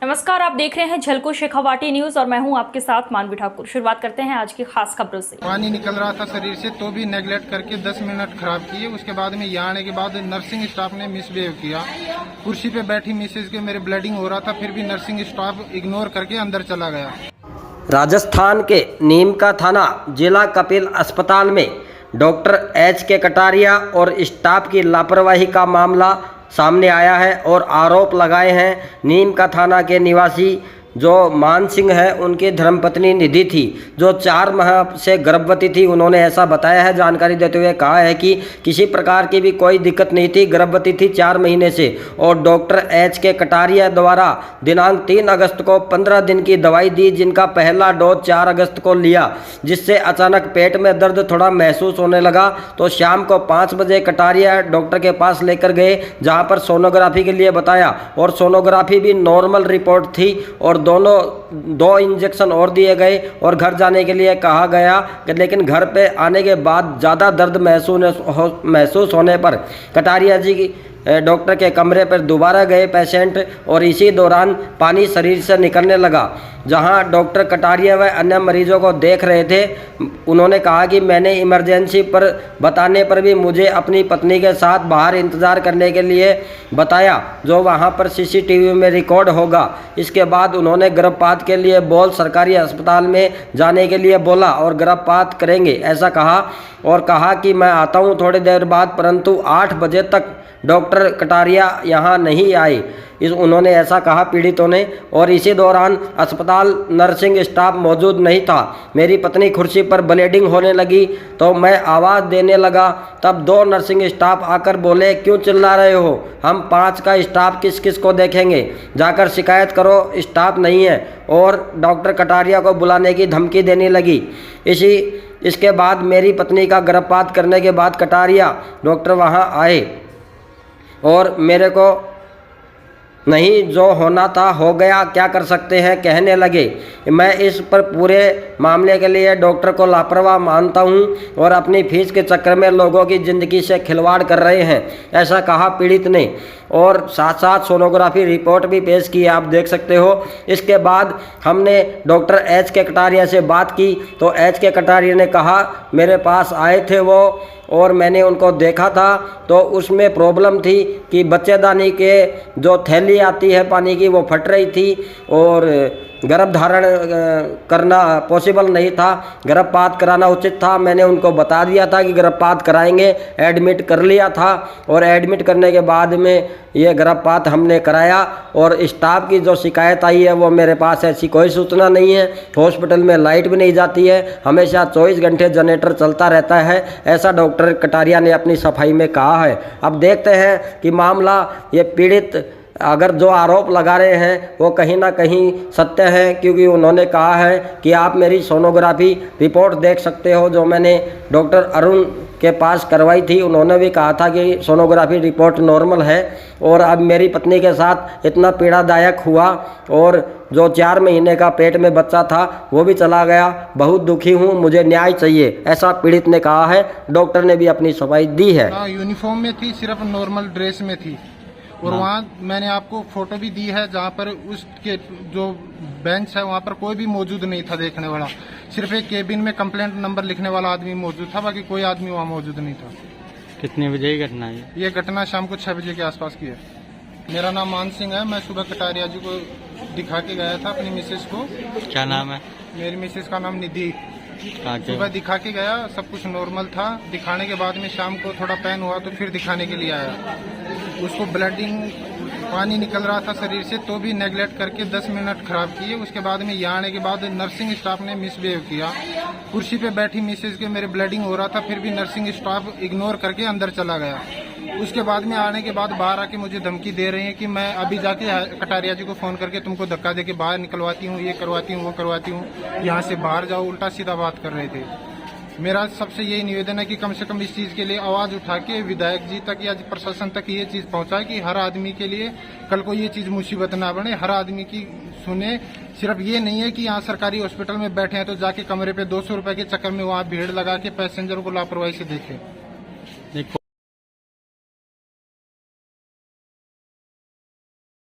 नमस्कार, आप देख रहे हैं झलको शेखावाटी न्यूज और मैं हूं आपके साथ मानवी ठाकुर। शुरुआत करते हैं आज की खास खबरों से। पानी निकल रहा था शरीर से तो भी नेगलेक्ट करके 10 मिनट खराब किए। उसके बाद में यहाँ आने के बाद नर्सिंग स्टाफ ने मिसबिहेव किया। कुर्सी पे बैठी मिसेज के मेरे ब्लीडिंग हो रहा था, फिर भी नर्सिंग स्टाफ इग्नोर करके अंदर चला गया। राजस्थान के नीमका थाना जिला कपिल अस्पताल में डॉक्टर एच.के. कटारिया और स्टाफ की लापरवाही का मामला सामने आया है और आरोप लगाए हैं नीमका थाना के निवासी जो मान सिंह है उनकी धर्मपत्नी निधि थी, जो 4 माह से गर्भवती थी। उन्होंने ऐसा बताया है, जानकारी देते हुए कहा है कि किसी प्रकार की भी कोई दिक्कत नहीं थी, गर्भवती थी 4 महीने से। और डॉक्टर एच.के. कटारिया द्वारा दिनांक 3 अगस्त को 15 दिन की दवाई दी, जिनका पहला डोज 4 अगस्त को लिया, जिससे अचानक पेट में दर्द थोड़ा महसूस होने लगा। तो शाम को 5 बजे कटारिया डॉक्टर के पास लेकर गए, जहाँ पर सोनोग्राफी के लिए बताया और सोनोग्राफी भी नॉर्मल रिपोर्ट थी और दोनों 2 इंजेक्शन और दिए गए और घर जाने के लिए कहा गया। लेकिन घर पे आने के बाद ज़्यादा दर्द महसूस होने पर कटारिया जी की डॉक्टर के कमरे पर दोबारा गए पेशेंट और इसी दौरान पानी शरीर से निकलने लगा। जहां डॉक्टर कटारिया व अन्य मरीजों को देख रहे थे, उन्होंने कहा कि मैंने इमरजेंसी पर बताने पर भी मुझे अपनी पत्नी के साथ बाहर इंतज़ार करने के लिए बताया, जो वहां पर सीसीटीवी में रिकॉर्ड होगा। इसके बाद उन्होंने गर्भपात के लिए बोल सरकारी अस्पताल में जाने के लिए बोला और गर्भपात करेंगे ऐसा कहा और कहा कि मैं आता हूं थोड़ी देर बाद, परंतु 8 बजे तक डॉक्टर कटारिया यहाँ नहीं आए। उन्होंने ऐसा कहा पीड़ितों ने। और इसी दौरान अस्पताल नर्सिंग स्टाफ मौजूद नहीं था। मेरी पत्नी कुर्सी पर ब्लीडिंग होने लगी तो मैं आवाज़ देने लगा, तब 2 नर्सिंग स्टाफ आकर बोले, क्यों चिल्ला रहे हो, हम 5 का स्टाफ किस किस को देखेंगे, जाकर शिकायत करो, स्टाफ नहीं है। और डॉक्टर कटारिया को बुलाने की धमकी देने लगी। इसके बाद मेरी पत्नी का गर्भपात करने के बाद कटारिया डॉक्टर वहाँ आए और मेरे को नहीं, जो होना था हो गया, क्या कर सकते हैं, कहने लगे। मैं इस पर पूरे मामले के लिए डॉक्टर को लापरवाह मानता हूं और अपनी फीस के चक्कर में लोगों की ज़िंदगी से खिलवाड़ कर रहे हैं, ऐसा कहा पीड़ित ने। और साथ साथ सोनोग्राफी रिपोर्ट भी पेश की, आप देख सकते हो। इसके बाद हमने डॉक्टर एच.के. कटारिया से बात की तो एच.के. कटारिया ने कहा, मेरे पास आए थे वो और मैंने उनको देखा था तो उसमें प्रॉब्लम थी कि बच्चेदानी के जो थैली आती है पानी की वो फट रही थी और गर्भधारण करना पॉसिबल नहीं था, गर्भपात कराना उचित था। मैंने उनको बता दिया था कि गर्भपात कराएंगे, एडमिट कर लिया था और एडमिट करने के बाद में ये गर्भपात हमने कराया। और स्टाफ की जो शिकायत आई है वो मेरे पास ऐसी कोई सूचना नहीं है। हॉस्पिटल में लाइट भी नहीं जाती है, हमेशा 24 घंटे जनरेटर चलता रहता है, ऐसा डॉक्टर कटारिया ने अपनी सफाई में कहा है। अब देखते हैं कि मामला ये पीड़ित अगर जो आरोप लगा रहे हैं वो कहीं ना कहीं सत्य है, क्योंकि उन्होंने कहा है कि आप मेरी सोनोग्राफी रिपोर्ट देख सकते हो, जो मैंने डॉक्टर अरुण के पास करवाई थी। उन्होंने भी कहा था कि सोनोग्राफी रिपोर्ट नॉर्मल है। और अब मेरी पत्नी के साथ इतना पीड़ादायक हुआ और जो 4 महीने का पेट में बच्चा था वो भी चला गया। बहुत दुखी हूँ, मुझे न्याय चाहिए, ऐसा पीड़ित ने कहा है। डॉक्टर ने भी अपनी सफाई दी है। यूनिफॉर्म में थी, सिर्फ नॉर्मल ड्रेस में थी। और वहाँ मैंने आपको फोटो भी दी है, जहाँ पर उसके जो बेंच है वहाँ पर कोई भी मौजूद नहीं था देखने वाला। सिर्फ एक केबिन में कंप्लेंट नंबर लिखने वाला आदमी मौजूद था, बाकी कोई आदमी वहाँ मौजूद नहीं था। कितने बजे ये घटना है? ये घटना शाम को 6 बजे के आसपास की है। मेरा नाम मान सिंह है। मैं सुबह कटारिया जी को दिखा के गया था, अपनी मिसेज को। क्या नाम है? मेरी मिसेज का नाम निधि। सुबह दिखा के गया, सब कुछ नॉर्मल था। दिखाने के बाद में शाम को थोड़ा पेन हुआ तो फिर दिखाने के लिए आया। उसको ब्लीडिंग, पानी निकल रहा था शरीर से तो भी नेगलेक्ट करके 10 मिनट खराब किए। उसके बाद में यहाँ आने के बाद नर्सिंग स्टाफ ने मिसबिहेव किया। कुर्सी पे बैठी मिसेज के मेरे ब्लीडिंग हो रहा था, फिर भी नर्सिंग स्टाफ इग्नोर करके अंदर चला गया। उसके बाद में आने के बाद बाहर आके मुझे धमकी दे रही है कि मैं अभी जाके कटारिया जी को फोन करके तुमको धक्का दे के बाहर निकलवाती हूँ, ये करवाती हूँ, वो करवाती हूँ, यहाँ से बाहर जाओ, उल्टा सीधा बात कर रहे थे। मेरा सबसे यही निवेदन है कि कम से कम इस चीज के लिए आवाज उठा के विधायक जी तक या प्रशासन तक ये चीज पहुंचाए कि हर आदमी के लिए कल को ये चीज मुसीबत ना बने, हर आदमी की सुने। सिर्फ ये नहीं है कि यहाँ सरकारी हॉस्पिटल में बैठे हैं तो जाके कमरे पे 200 रुपए के चक्कर में वहाँ भीड़ लगा के पैसेंजर को लापरवाही से देखे।